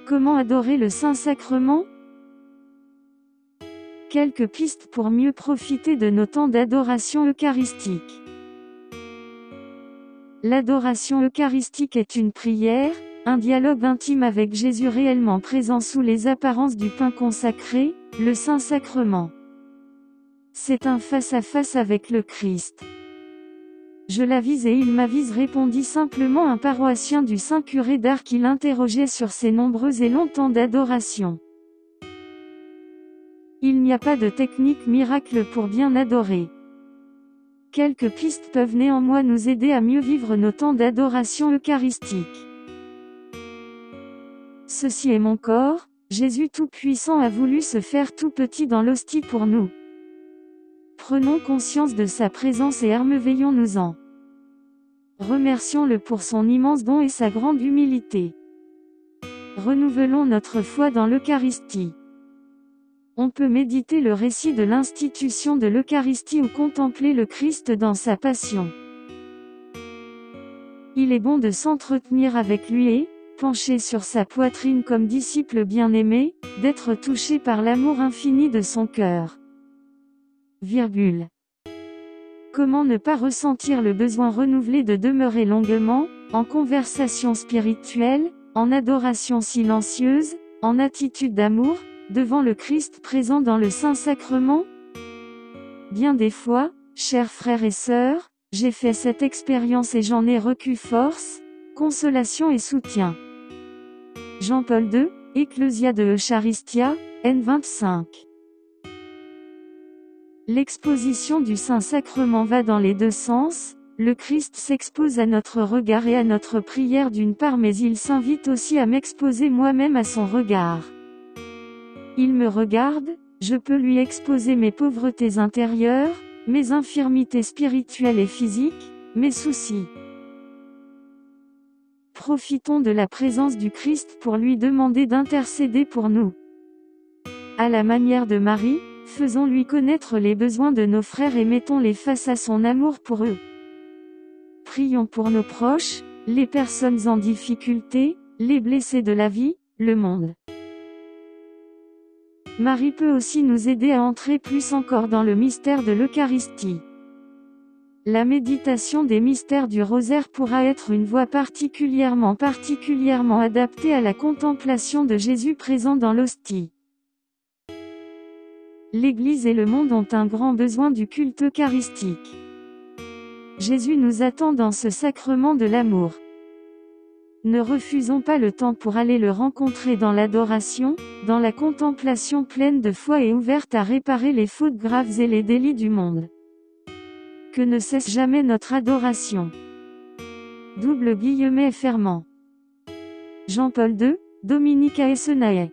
Comment adorer le Saint-Sacrement? Quelques pistes pour mieux profiter de nos temps d'adoration eucharistique. L'adoration eucharistique est une prière, un dialogue intime avec Jésus réellement présent sous les apparences du pain consacré, le Saint-Sacrement. C'est un face-à-face avec le Christ. Je l'avise et il m'avise, répondit simplement un paroissien du Saint-Curé d'Ars qui l'interrogeait sur ses nombreux et longs temps d'adoration. Il n'y a pas de technique miracle pour bien adorer. Quelques pistes peuvent néanmoins nous aider à mieux vivre nos temps d'adoration eucharistique. Ceci est mon corps, Jésus Tout-Puissant a voulu se faire tout petit dans l'hostie pour nous. Prenons conscience de sa présence et émerveillons-nous-en. Remercions-le pour son immense don et sa grande humilité. Renouvelons notre foi dans l'Eucharistie. On peut méditer le récit de l'institution de l'Eucharistie ou contempler le Christ dans sa passion. Il est bon de s'entretenir avec lui et, penché sur sa poitrine comme disciple bien-aimé, d'être touché par l'amour infini de son cœur. Comment ne pas ressentir le besoin renouvelé de demeurer longuement, en conversation spirituelle, en adoration silencieuse, en attitude d'amour, devant le Christ présent dans le Saint-Sacrement? Bien des fois, chers frères et sœurs, j'ai fait cette expérience et j'en ai reçu force, consolation et soutien. Jean-Paul II, Ecclesia de Eucharistia, N25. L'exposition du Saint-Sacrement va dans les deux sens, le Christ s'expose à notre regard et à notre prière d'une part, mais il s'invite aussi à m'exposer moi-même à son regard. Il me regarde, je peux lui exposer mes pauvretés intérieures, mes infirmités spirituelles et physiques, mes soucis. Profitons de la présence du Christ pour lui demander d'intercéder pour nous. À la manière de Marie, faisons-lui connaître les besoins de nos frères et mettons-les face à son amour pour eux. Prions pour nos proches, les personnes en difficulté, les blessés de la vie, le monde. Marie peut aussi nous aider à entrer plus encore dans le mystère de l'Eucharistie. La méditation des mystères du rosaire pourra être une voie particulièrement adaptée à la contemplation de Jésus présent dans l'hostie. L'Église et le monde ont un grand besoin du culte eucharistique. Jésus nous attend dans ce sacrement de l'amour. Ne refusons pas le temps pour aller le rencontrer dans l'adoration, dans la contemplation pleine de foi et ouverte à réparer les fautes graves et les délits du monde. Que ne cesse jamais notre adoration. Fermant. Jean-Paul II, Dominica Essenae.